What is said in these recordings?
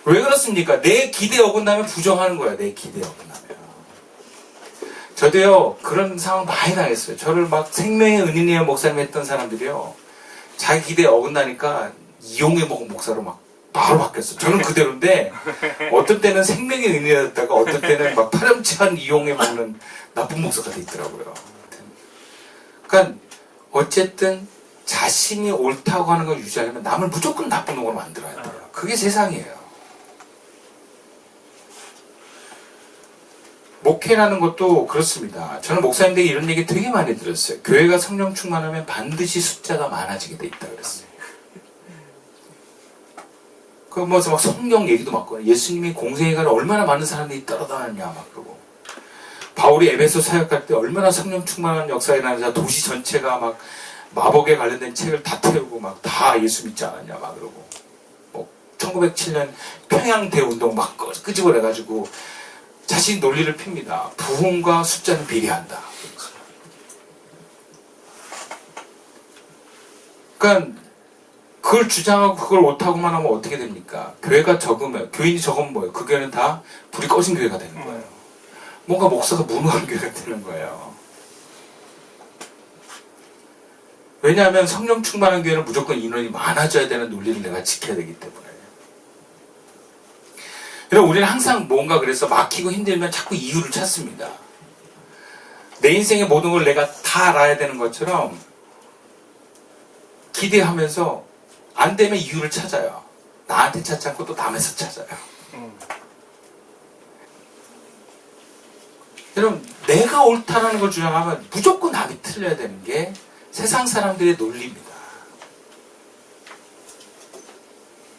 왜 그렇습니까? 내 기대에 어긋나면 부정하는 거야. 내 기대에 어긋나면. 저도요 그런 상황 많이 당했어요. 저를 막 생명의 은인이야 목사님 했던 사람들이요, 자기 기대에 어긋나니까 이용의 목사로 막 바로 바뀌었어요. 저는 그대로인데 어떤 때는 생명의 은인이었다가 어떤 때는 막 파렴치한 이용에 먹는 나쁜 목사가 돼 있더라고요. 그러니까 어쨌든 자신이 옳다고 하는 걸 유지하려면 남을 무조건 나쁜 놈으로 만들어야 돼요. 그게 세상이에요. 목회라는 것도 그렇습니다. 저는 목사님들에게 이런 얘기 되게 많이 들었어요. 교회가 성령 충만하면 반드시 숫자가 많아지게 돼 있다 그랬어요. 그 뭐 막 성경 얘기도 막 예수님이 공생애가 얼마나 많은 사람들이 따라다녔냐 막 그러고, 바울이 에베소 사역할 때 얼마나 성령 충만한 역사가 일어나자 도시 전체가 막 마법에 관련된 책을 다 태우고 막 다 예수 믿지 않았냐 막 그러고, 뭐 1907년 평양 대운동 막 끄집어내가지고 자신 논리를 핍니다. 부흥과 숫자는 비례한다. 그러니까 그걸 주장하고 그걸 못하고만 하면 어떻게 됩니까? 교회가 적으면, 교인이 적으면 뭐예요? 그 교회는 다 불이 꺼진 교회가 되는 거예요. 뭔가 목사가 무능한 교회가 되는 거예요. 왜냐하면 성령 충만한 교회는 무조건 인원이 많아져야 되는 논리를 내가 지켜야 되기 때문에. 여러분, 우리는 항상 뭔가 그래서 막히고 힘들면 자꾸 이유를 찾습니다. 내 인생의 모든 걸 내가 다 알아야 되는 것처럼 기대하면서 안 되면 이유를 찾아요. 나한테 찾지 않고 또 남에서 찾아요. 여러분, 내가 옳다는 걸 주장하면 무조건 남이 틀려야 되는 게 세상 사람들의 논리입니다.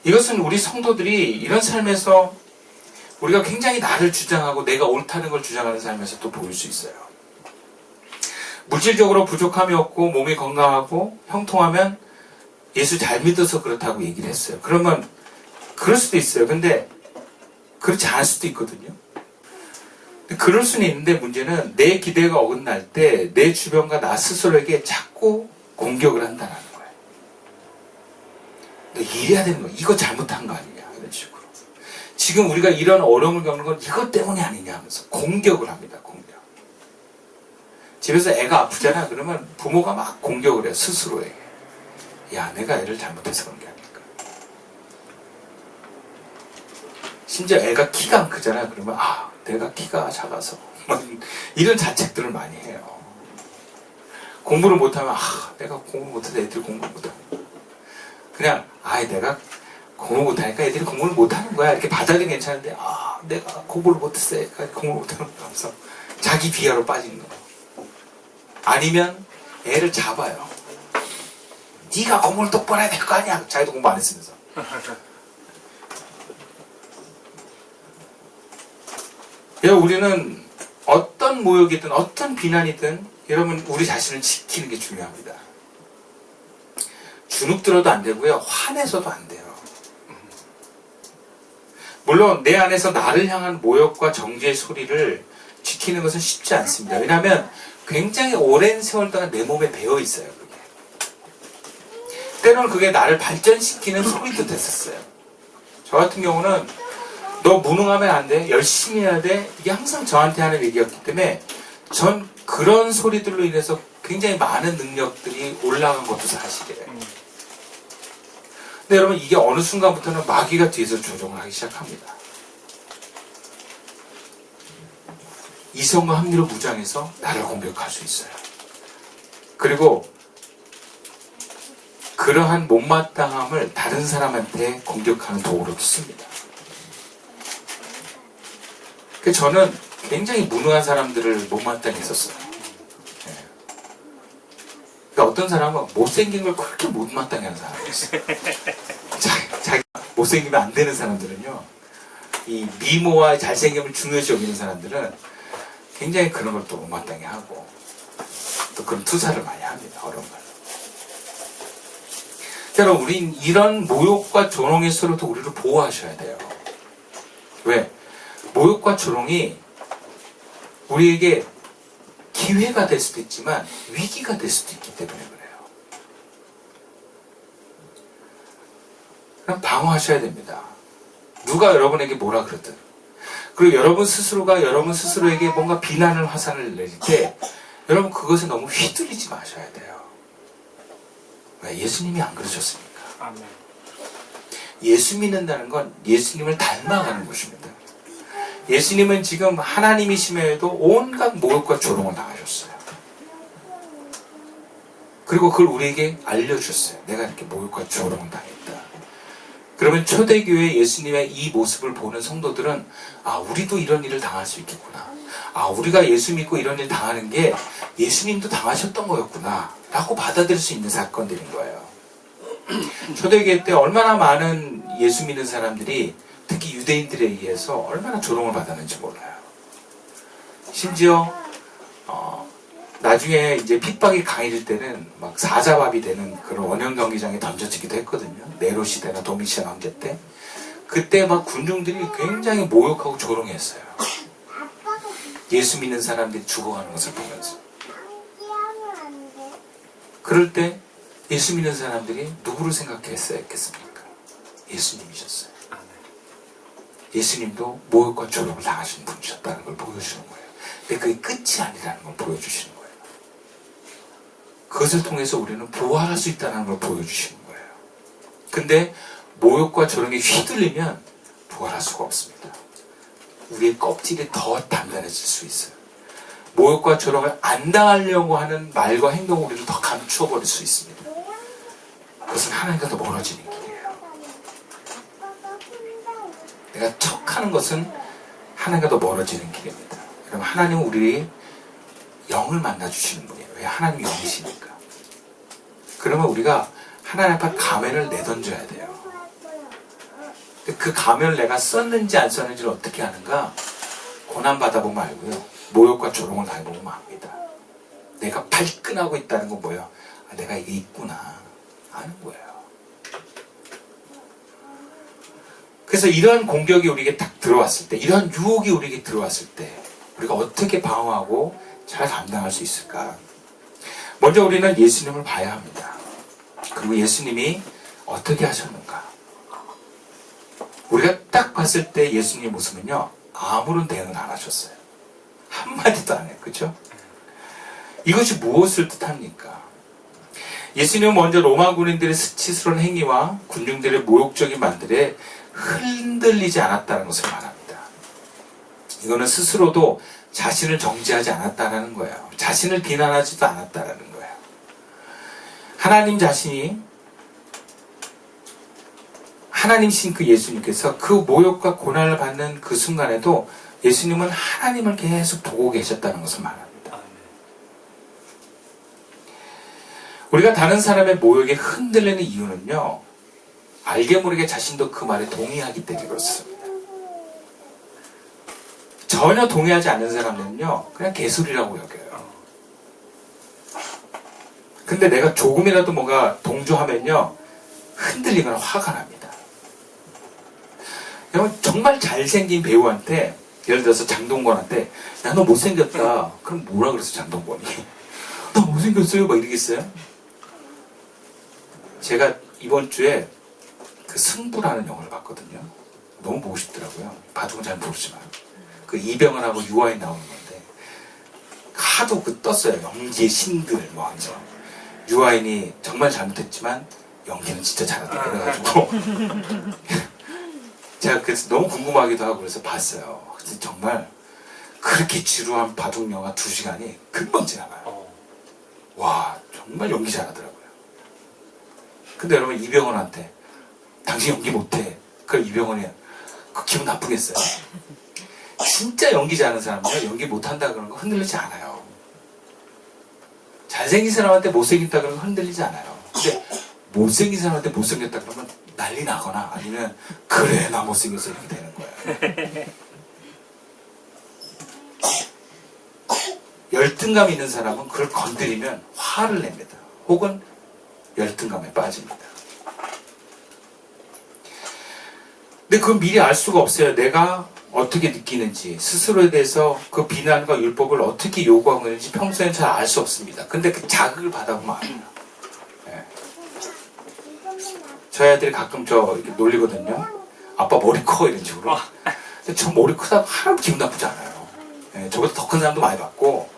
이것은 우리 성도들이 이런 삶에서 우리가 굉장히 나를 주장하고 내가 옳다는 걸 주장하는 삶에서 또 보일 수 있어요. 물질적으로 부족함이 없고 몸이 건강하고 형통하면 예수 잘 믿어서 그렇다고 얘기를 했어요. 그러면 그럴 수도 있어요. 근데 그렇지 않을 수도 있거든요. 그럴 수는 있는데 문제는 내 기대가 어긋날 때 내 주변과 나 스스로에게 자꾸 공격을 한다는 거예요. 너 이래야 되는 거야. 이거 잘못한 거 아니냐. 이런 식으로. 지금 우리가 이런 어려움을 겪는 건 이것 때문이 아니냐 하면서 공격을 합니다. 공격. 집에서 애가 아프잖아. 그러면 부모가 막 공격을 해요. 스스로에게. 야, 내가 애를 잘못해서 그런 게 아닐까. 심지어 애가 키가 안 크잖아. 그러면 내가 키가 작아서 이런 자책들을 많이 해요. 공부를 못하면 내가 공부 못해서 애들이 공부를 못하고, 그냥 내가 공부 못하니까 애들이 공부를 못하는 거야 이렇게 받아들이면 괜찮은데, 내가 공부를 못해서 애가 공부를 못하는 거야 하면서 자기 비하로 빠지는 거예요. 아니면 애를 잡아요. 네가 공부를 똑바로 해야 될 거 아니야. 자기도 공부 안 했으면서. 우리는 어떤 모욕이든 어떤 비난이든 여러분 우리 자신을 지키는 게 중요합니다. 주눅 들어도 안 되고요. 화내서도 안 돼요. 물론 내 안에서 나를 향한 모욕과 정죄의 소리를 지키는 것은 쉽지 않습니다. 왜냐하면 굉장히 오랜 세월 동안 내 몸에 배어 있어요. 그게. 때로는 그게 나를 발전시키는 소리도 됐었어요. 저 같은 경우는 너 무능하면 안 돼. 열심히 해야 돼. 이게 항상 저한테 하는 얘기였기 때문에 전 그런 소리들로 인해서 굉장히 많은 능력들이 올라간 것도 사실이에요. 근데 여러분, 이게 어느 순간부터는 마귀가 뒤에서 조종을 하기 시작합니다. 이성과 합리로 무장해서 나를 공격할 수 있어요. 그리고 그러한 못마땅함을 다른 사람한테 공격하는 도구로도 씁니다. 저는 굉장히 무능한 사람들을 못마땅히 했었어요. 그러니까 어떤 사람은 못생긴 걸 그렇게 못마땅히 하는 사람이었어요. 자기 못생기면 안 되는 사람들은요, 이 미모와 잘생김을 중요시 여기는 사람들은 굉장히 그런 걸 또 못마땅히 하고 또 그런 투사를 많이 합니다. 어려운 말로. 여러분, 우린 이런 모욕과 조롱에서로도 우리를 보호하셔야 돼요. 왜? 모욕과 조롱이 우리에게 기회가 될 수도 있지만 위기가 될 수도 있기 때문에 그래요. 그럼 방어하셔야 됩니다. 누가 여러분에게 뭐라 그러든. 그리고 여러분 스스로가 여러분 스스로에게 뭔가 비난을 화살을 내릴 때 여러분 그것에 너무 휘둘리지 마셔야 돼요. 왜? 예수님이 안 그러셨습니까? 아멘. 예수 믿는다는 건 예수님을 닮아가는 것입니다. 예수님은 지금 하나님이심에도 온갖 모욕과 조롱을 당하셨어요. 그리고 그걸 우리에게 알려주셨어요. 내가 이렇게 모욕과 조롱을 당했다. 그러면 초대교회 예수님의 이 모습을 보는 성도들은 아, 우리도 이런 일을 당할 수 있겠구나. 아, 우리가 예수 믿고 이런 일 당하는 게 예수님도 당하셨던 거였구나 라고 받아들일 수 있는 사건들인 거예요. 초대교회 때 얼마나 많은 예수 믿는 사람들이 특히 유대인들에 의해서 얼마나 조롱을 받았는지 몰라요. 심지어 나중에 이제 핍박이 강해질 때는 막 사자밥이 되는 그런 원형 경기장에 던져지기도 했거든요. 네로 시대나 도미시안 황제 때. 그때 막 군중들이 굉장히 모욕하고 조롱했어요. 예수 믿는 사람들이 죽어가는 것을 보면서. 그럴 때 예수 믿는 사람들이 누구를 생각했겠습니까? 예수님이셨어요. 예수님도 모욕과 조롱을 당하신 분이셨다는 걸 보여주는 거예요. 근데 그게 끝이 아니라는 걸 보여주시는 거예요. 그것을 통해서 우리는 부활할 수 있다는 걸 보여주시는 거예요. 근데 모욕과 조롱에 휘둘리면 부활할 수가 없습니다. 우리의 껍질이 더 단단해질 수 있어요. 모욕과 조롱을 안 당하려고 하는 말과 행동 우리를 더 감추어 버릴 수 있습니다. 그것은 하나님과 더 멀어지는 길이에요. 내가 척하는 것은 하나님과 더 멀어지는 길입니다. 그럼 하나님은 우리 영을 만나주시는 분이에요. 왜? 하나님이 영이시니까. 그러면 우리가 하나님 앞에 가면을 내던져야 돼요. 그 가면을 내가 썼는지 안 썼는지를 어떻게 아는가? 고난받아 보면 알고요. 모욕과 조롱을 당해보면 압니다. 내가 발끈하고 있다는 건 뭐예요? 아, 내가 이게 있구나. 아는 거예요. 그래서 이러한 공격이 우리에게 딱 들어왔을 때, 이러한 유혹이 우리에게 들어왔을 때 우리가 어떻게 방어하고 잘 감당할 수 있을까? 먼저 우리는 예수님을 봐야 합니다. 그리고 예수님이 어떻게 하셨는가? 우리가 딱 봤을 때 예수님의 모습은요, 아무런 대응을 안 하셨어요. 한마디도 안 해요. 그렇죠? 이것이 무엇을 뜻합니까? 예수님은 먼저 로마 군인들의 수치스러운 행위와 군중들의 모욕적인 말들에 흔들리지 않았다는 것을 말합니다. 이거는 스스로도 자신을 정죄하지 않았다는 거예요. 자신을 비난하지도 않았다는 거예요. 하나님 자신이 하나님신 그 예수님께서 그 모욕과 고난을 받는 그 순간에도 예수님은 하나님을 계속 보고 계셨다는 것을 말합니다. 우리가 다른 사람의 모욕에 흔들리는 이유는요, 알게 모르게 자신도 그 말에 동의하기 때문에 그렇습니다. 전혀 동의하지 않는 사람들은요, 그냥 개소리라고 여겨요. 근데 내가 조금이라도 뭔가 동조하면요, 흔들리거나 화가 납니다. 정말 잘생긴 배우한테, 예를 들어서 장동건한테, 야, 너 못생겼다. 그럼 뭐라 그랬어, 장동건이? 나 못생겼어요? 막 이러겠어요? 제가 이번 주에 그 승부라는 영화를 봤거든요. 너무 보고 싶더라고요. 바둑은 잘 모르지만. 그 이병헌하고 유아인 나오는 건데, 하도 그 떴어요. 연기의 신들, 뭐 하면서. 유아인이 정말 잘못했지만, 연기는 진짜 잘한다. 그래가지고. 제가 그래서 너무 궁금하기도 하고 그래서 봤어요. 근데 정말 그렇게 지루한 바둑 영화 2시간이 금방 지나가요. 와, 정말 연기 잘하더라고요. 근데 여러분, 이병헌한테 당신 연기 못해. 그럼 이병헌이 그 기분 나쁘겠어요? 진짜 연기 잘하는 사람은 연기 못한다 그러는 거 흔들리지 않아요. 잘생긴 사람한테 못생겼다 그러면 흔들리지 않아요. 근데 못생긴 사람한테 못생겼다 그러면 난리 나거나 아니면 그래 나 못생겼어 이렇게 되는 거예요. 열등감 있는 사람은 그걸 건드리면 화를 냅니다. 혹은 열등감에 빠집니다. 근데 그건 미리 알 수가 없어요. 내가 어떻게 느끼는지, 스스로에 대해서 그 비난과 율법을 어떻게 요구하고 있는지 평소엔 잘 알 수 없습니다. 근데 그 자극을 받아보면 알아요. 네. 저희 아들이 가끔 저 이렇게 놀리거든요. 아빠 머리 커 이런 식으로. 근데 저 머리 크다고 하나도 기분 나쁘지 않아요. 예, 저보다 더 큰 사람도 많이 봤고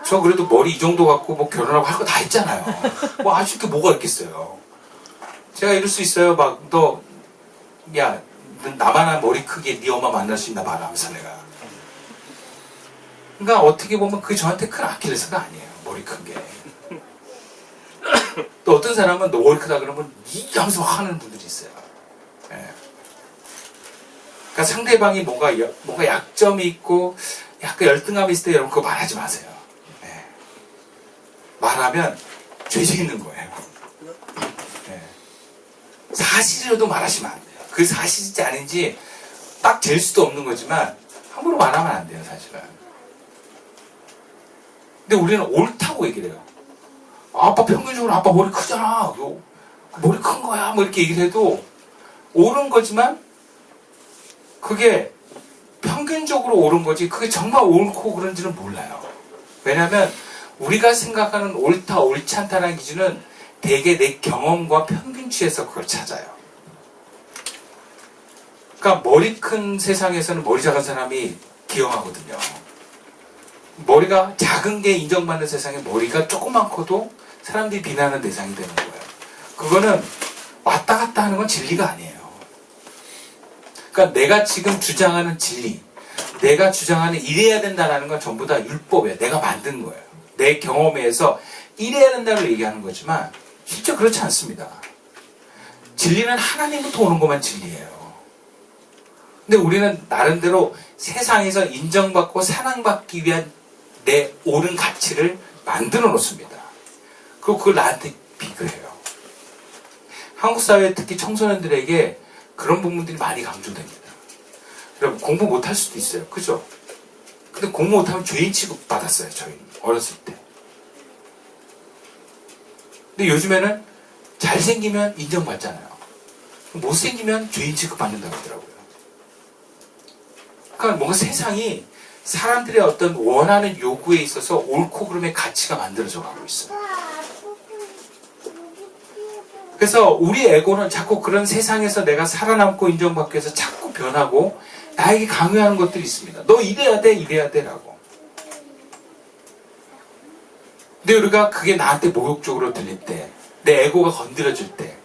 저 그래도 머리 이 정도 갖고 뭐 결혼하고 할 거 다 했잖아요. 뭐 아쉬울 게 뭐가 있겠어요. 제가 이럴 수 있어요. 막 너 야 나만한 머리 크기에 네 엄마 만날 수 있나 봐라 하면서 내가. 그러니까 어떻게 보면 그게 저한테 큰 아킬레스가 아니에요. 머리 큰 게. 또 어떤 사람은 너 머리 크다 그러면 이 하면서 하는 분들이 있어요. 예. 그러니까 상대방이 뭔가 약점이 있고 약간 열등감이 있을 때 여러분 그거 말하지 마세요. 예. 말하면 죄 짓는 거예요. 예. 사실이라도 말하시면 안 돼요. 그 사실인지 아닌지 딱 잴 수도 없는 거지만 함부로 말하면 안 돼요, 사실은. 근데 우리는 옳다고 얘기를 해요. 아빠 평균적으로 아빠 머리 크잖아. 머리 큰 거야. 뭐 이렇게 얘기를 해도 옳은 거지만 그게 평균적으로 옳은 거지 그게 정말 옳고 그런지는 몰라요. 왜냐하면 우리가 생각하는 옳다 옳지 않다는 기준은 대개 내 경험과 평균치에서 그걸 찾아요. 그러니까 머리 큰 세상에서는 머리 작은 사람이 기형하거든요. 머리가 작은 게 인정받는 세상에 머리가 조그만 커도 사람들이 비난하는 대상이 되는 거예요. 그거는 왔다 갔다 하는 건 진리가 아니에요. 그러니까 내가 지금 주장하는 진리, 내가 주장하는 이래야 된다는 건 전부 다 율법이에요. 내가 만든 거예요. 내 경험에서 이래야 된다고 얘기하는 거지만 실제 그렇지 않습니다. 진리는 하나님부터 오는 것만 진리예요. 근데 우리는 나름대로 세상에서 인정받고 사랑받기 위한 내 옳은 가치를 만들어 놓습니다. 그리고 그걸 나한테 비교해요. 한국 사회 특히 청소년들에게 그런 부분들이 많이 강조됩니다. 여러분 공부 못할 수도 있어요. 그죠? 근데 공부 못하면 죄인 취급 받았어요. 저희는 어렸을 때. 근데 요즘에는 잘생기면 인정받잖아요. 못생기면 죄인 취급 받는다고 하더라고요. 그러니까 뭔가 세상이 사람들의 어떤 원하는 요구에 있어서 옳고 그름의 가치가 만들어져 가고 있어요. 그래서 우리 에고는 자꾸 그런 세상에서 내가 살아남고 인정받기 위해서 자꾸 변하고 나에게 강요하는 것들이 있습니다. 너 이래야 돼, 이래야 돼 라고. 근데 우리가 그게 나한테 모욕적으로 들릴 때, 내 에고가 건드려질 때,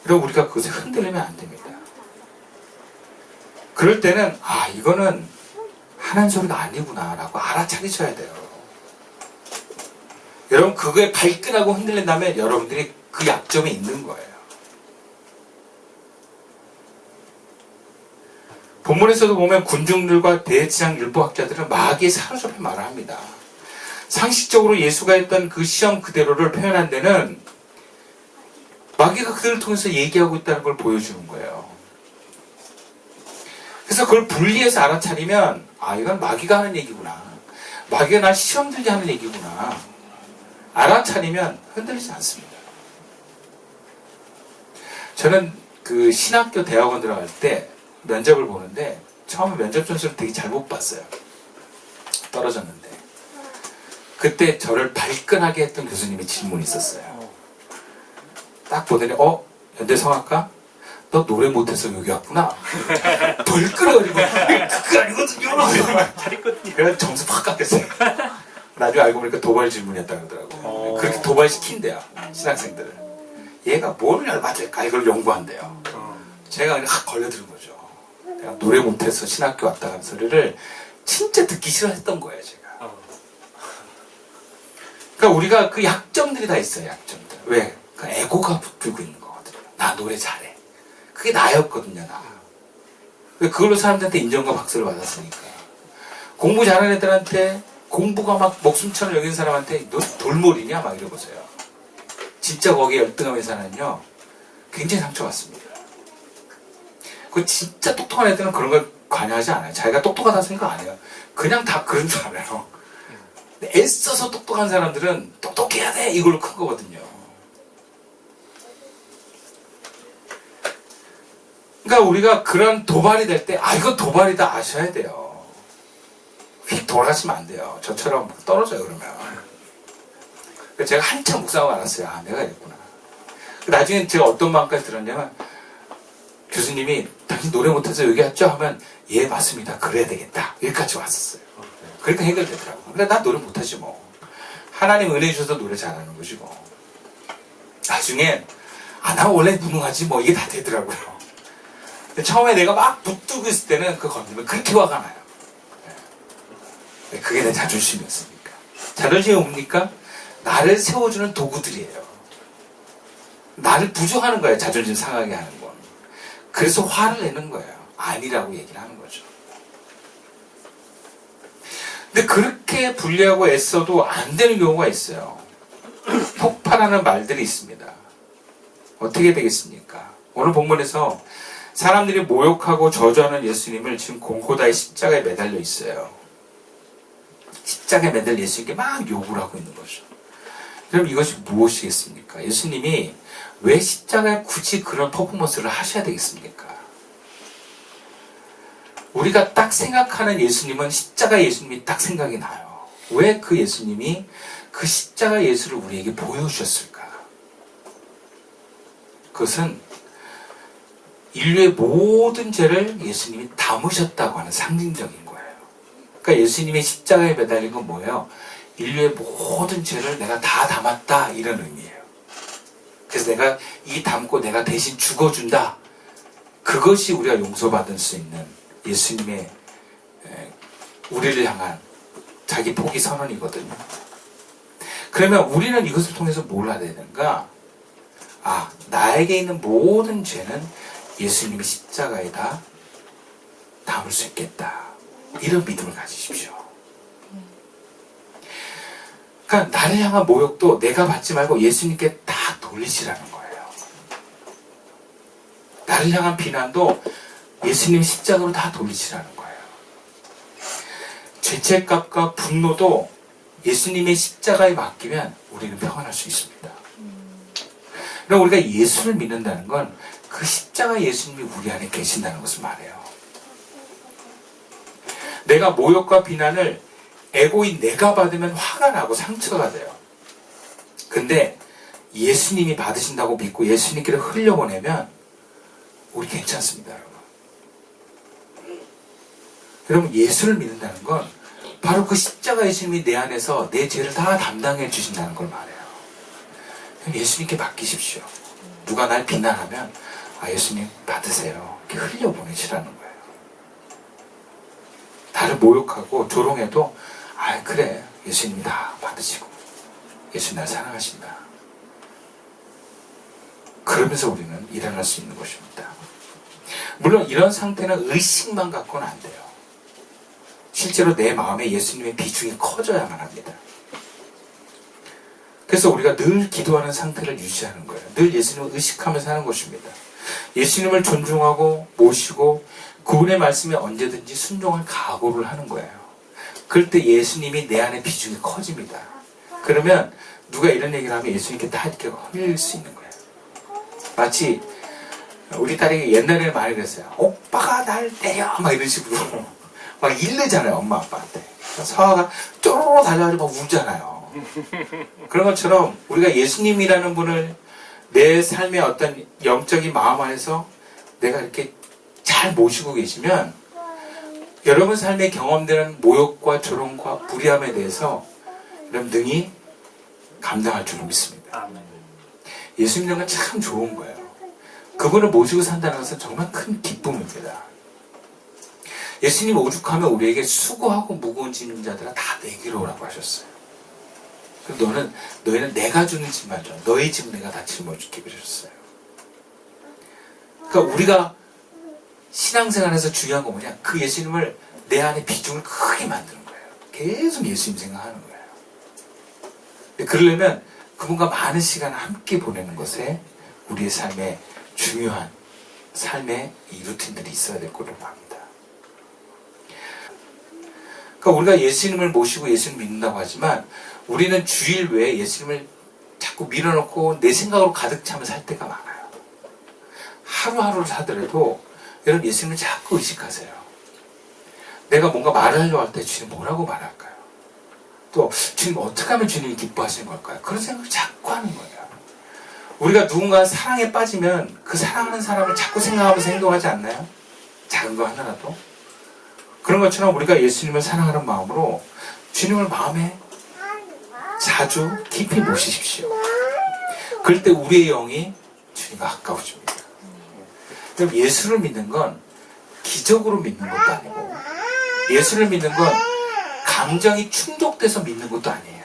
그럼 우리가 그것에 흔들리면 안 됩니다. 그럴 때는 이거는 하는 소리가 아니구나 라고 알아차리셔야 돼요. 여러분 그거에 발끈하고 흔들린다면 여러분들이 그 약점에 있는 거예요. 본문에서도 보면 군중들과 대제사장 율법학자들은 마귀에 사로잡혀 말을 합니다. 상식적으로 예수가 했던 그 시험 그대로를 표현한 데는 마귀가 그들을 통해서 얘기하고 있다는 걸 보여주는 거예요. 그래서 그걸 분리해서 알아차리면 이건 마귀가 하는 얘기구나. 마귀가 날 시험 들게 하는 얘기구나. 알아차리면 흔들리지 않습니다. 저는 그 신학교 대학원 들어갈 때 면접을 보는데 처음에 면접 점수를 되게 잘못 봤어요. 떨어졌는데 그때 저를 발끈하게 했던 교수님의 질문이 있었어요. 딱 보더니 연대 성악가? 너 노래 못해서 여기 왔구나. 벌끄러가지고 그거 아니거든요. 잘했거든요. 그래서 점수 확 깎였어요. 나중에 알고 보니까 도발 질문이었다 그러더라고요. 그렇게 도발시킨대요. 신학생들을. 얘가 뭘 열받을까 이걸 연구한대요. 제가 그냥 확 걸려드는 거죠. 내가 노래 못해서 신학교 왔다 간 소리를 진짜 듣기 싫어했던 거예요. 제가. 그러니까 우리가 그 약점들이 다 있어요. 약점들. 왜? 그 에고가 붙들고 있는 거거든요. 나 노래 잘해. 그게 나였거든요. 나. 그걸로 사람들한테 인정과 박수를 받았으니까. 공부 잘하는 애들한테 공부가 막 목숨처럼 여기는 사람한테 너 돌몰이냐? 막 이러보세요. 진짜 거기에 열등함의 사람은요 굉장히 상처받습니다. 그 진짜 똑똑한 애들은 그런 걸 관여하지 않아요. 자기가 똑똑하다 생각 안 해요. 그냥 다 그런 줄 알아요. 근데 애써서 똑똑한 사람들은 똑똑해야 돼 이걸로 큰 거거든요. 그러니까 우리가 그런 도발이 될 때 이건 도발이다 아셔야 돼요. 휙 돌아가시면 안 돼요. 저처럼 떨어져요 그러면. 제가 한참 묵상하고 알았어요. 내가 이랬구나. 나중에 제가 어떤 마음까지 들었냐면 교수님이 당신 노래 못해서 여기 왔죠? 하면 예 맞습니다. 그래야 되겠다. 여기까지 왔었어요. 그러니까 해결되더라고요. 근데 나 노래 못하지 뭐. 하나님 은혜 주셔서 노래 잘하는 거지 뭐. 나중에 나 원래 무능하지 뭐 이게 다 되더라고요. 근데 처음에 내가 막 붙들고 있을 때는 그 건드리면 그렇게 화가 나요. 그게 내 자존심이었으니까. 자존심이 뭡니까? 나를 세워주는 도구들이에요. 나를 부정하는 거예요. 자존심 상하게 하는 건. 그래서 화를 내는 거예요. 아니라고 얘기를 하는 거죠. 근데 그렇게 분리하고 애써도 안 되는 경우가 있어요. 폭발하는 말들이 있습니다. 어떻게 되겠습니까? 오늘 본문에서 사람들이 모욕하고 저주하는 예수님을 지금 골고다의 십자가에 매달려 있어요. 십자가에 매달려 예수님께 막 욕을 하고 있는 거죠. 그럼 이것이 무엇이겠습니까? 예수님이 왜 십자가에 굳이 그런 퍼포먼스를 하셔야 되겠습니까? 우리가 딱 생각하는 예수님은 십자가 예수님이 딱 생각이 나요. 왜 그 예수님이 그 십자가 예수를 우리에게 보여주셨을까? 그것은 인류의 모든 죄를 예수님이 담으셨다고 하는 상징적인 거예요. 그러니까 예수님의 십자가에 매달린 건 뭐예요? 인류의 모든 죄를 내가 다 담았다 이런 의미예요. 그래서 내가 이 담고 내가 대신 죽어준다. 그것이 우리가 용서받을 수 있는 예수님의 우리를 향한 자기 포기 선언이거든요. 그러면 우리는 이것을 통해서 뭘 해야 되는가? 나에게 있는 모든 죄는 예수님의 십자가에다 담을 수 있겠다. 이런 믿음을 가지십시오. 그러니까 나를 향한 모욕도 내가 받지 말고 예수님께 다 돌리시라는 거예요. 나를 향한 비난도 예수님 십자가로 다 돌리시라는 거예요. 죄책감과 분노도 예수님의 십자가에 맡기면 우리는 평안할 수 있습니다. 그럼 우리가 예수를 믿는다는 건 그 십자가 예수님이 우리 안에 계신다는 것을 말해요. 내가 모욕과 비난을 에고인 내가 받으면 화가 나고 상처가 돼요. 근데 예수님이 받으신다고 믿고 예수님께를 흘려보내면 우리 괜찮습니다, 여러분. 여러분, 예수를 믿는다는 건 바로 그 십자가 예수님이 내 안에서 내 죄를 다 담당해 주신다는 걸 말해요. 예수님께 맡기십시오. 누가 날 비난하면 예수님 받으세요. 이렇게 흘려보내시라는 거예요. 나를 모욕하고 조롱해도 그래 예수님이 다 받으시고 예수님 날 사랑하신다. 그러면서 우리는 일어날 수 있는 것입니다. 물론 이런 상태는 의식만 갖고는 안 돼요. 실제로 내 마음에 예수님의 비중이 커져야만 합니다. 그래서 우리가 늘 기도하는 상태를 유지하는 거예요. 늘 예수님을 의식하면서 하는 것입니다. 예수님을 존중하고 모시고 그분의 말씀에 언제든지 순종할 각오를 하는 거예요. 그럴 때 예수님이 내 안에 비중이 커집니다. 그러면 누가 이런 얘기를 하면 예수님께 다 이렇게 흘릴 수 있는 거예요. 마치 우리 딸이 옛날에는 많이 그랬어요. 오빠가 날 때려 막 이런 식으로 막 일르잖아요. 엄마 아빠한테. 서아가 쪼로로 달려가지고 막 울잖아요. 그런 것처럼 우리가 예수님이라는 분을 내 삶의 어떤 영적인 마음 안에서 내가 이렇게 잘 모시고 계시면 여러분 삶에 경험되는 모욕과 조롱과 불의함에 대해서 여러분 능히 감당할 줄로 믿습니다. 예수 믿는 건 참 좋은 거예요. 그분을 모시고 산다는 것은 정말 큰 기쁨입니다. 예수님 오죽하면 우리에게 수고하고 무거운 짐진 자들아 다 내게로 오라고 하셨어요. 너희는 내가 주는 짐만 줘. 너희 짐 내가 다 짊어줄게 그러셨어요. 그러니까 우리가 신앙생활에서 중요한 건 뭐냐? 그 예수님을 내 안에 비중을 크게 만드는 거예요. 계속 예수님 생각하는 거예요. 근데 그러려면 그분과 많은 시간을 함께 보내는 것에 우리의 삶에 중요한 삶의 이 루틴들이 있어야 될 거라고 합니다. 그러니까 우리가 예수님을 모시고 예수님 믿는다고 하지만 우리는 주일 외에 예수님을 자꾸 밀어넣고 내 생각으로 가득 차면 살 때가 많아요. 하루하루를 사더라도 여러분 예수님을 자꾸 의식하세요. 내가 뭔가 말을 하려고 할 때 주님 뭐라고 말할까요? 또 주님 어떻게 하면 주님이 기뻐하시는 걸까요? 그런 생각을 자꾸 하는 거예요. 우리가 누군가 사랑에 빠지면 그 사랑하는 사람을 자꾸 생각하면서 행동하지 않나요? 작은 거 하나라도. 그런 것처럼 우리가 예수님을 사랑하는 마음으로 주님을 마음에 자주 깊이 모시십시오. 그럴 때 우리의 영이 주님과 가까워집니다. 그럼 예수를 믿는 건 기적으로 믿는 것도 아니고, 예수를 믿는 건 감정이 충족돼서 믿는 것도 아니에요.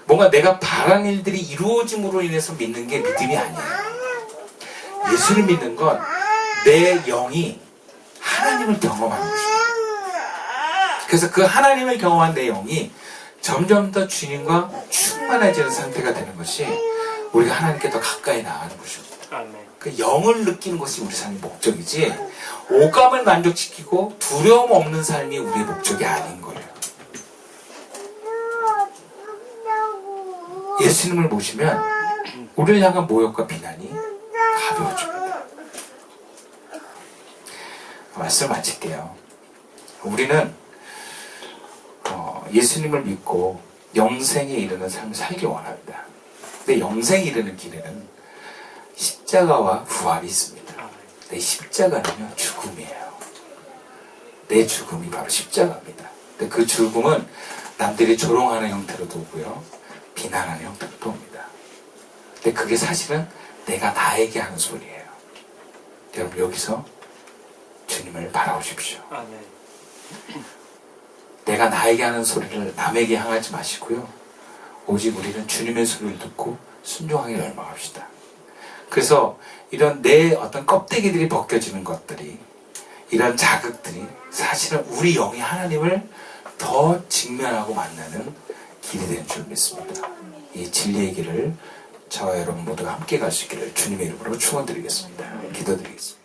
뭔가 내가 바라는 일들이 이루어짐으로 인해서 믿는 게 믿음이 아니에요. 예수를 믿는 건 내 영이 하나님을 경험하는 것입니다. 그래서 그 하나님을 경험한 내 영이 점점 더 주님과 충만해지는 상태가 되는 것이 우리가 하나님께 더 가까이 나아가는 것입니다. 그 영을 느끼는 것이 우리 삶의 목적이지, 오감을 만족시키고 두려움 없는 삶이 우리의 목적이 아닌 거예요. 예수님을 모시면 우리를 향한 모욕과 비난이 가벼워집니다. 말씀 마칠게요. 우리는 예수님을 믿고 영생에 이르는 삶을 살기 원합니다. 근데 영생에 이르는 길에는 십자가와 부활이 있습니다. 내 십자가는요, 죽음이에요. 내 죽음이 바로 십자가입니다. 근데 그 죽음은 남들이 조롱하는 형태로도 오고요, 비난하는 형태로도 옵니다. 근데 그게 사실은 내가 나에게 하는 소리예요. 여러분, 여기서 주님을 바라보십시오. 내가 나에게 하는 소리를 남에게 향하지 마시고요, 오직 우리는 주님의 소리를 듣고 순종하게 열망합시다. 그래서 이런 내 어떤 껍데기들이 벗겨지는 것들이, 이런 자극들이 사실은 우리 영이 하나님을 더 직면하고 만나는 길이 되는 줄 믿습니다. 이 진리의 길을 저와 여러분 모두가 함께 갈 수 있기를 주님의 이름으로 축원드리겠습니다. 기도드리겠습니다.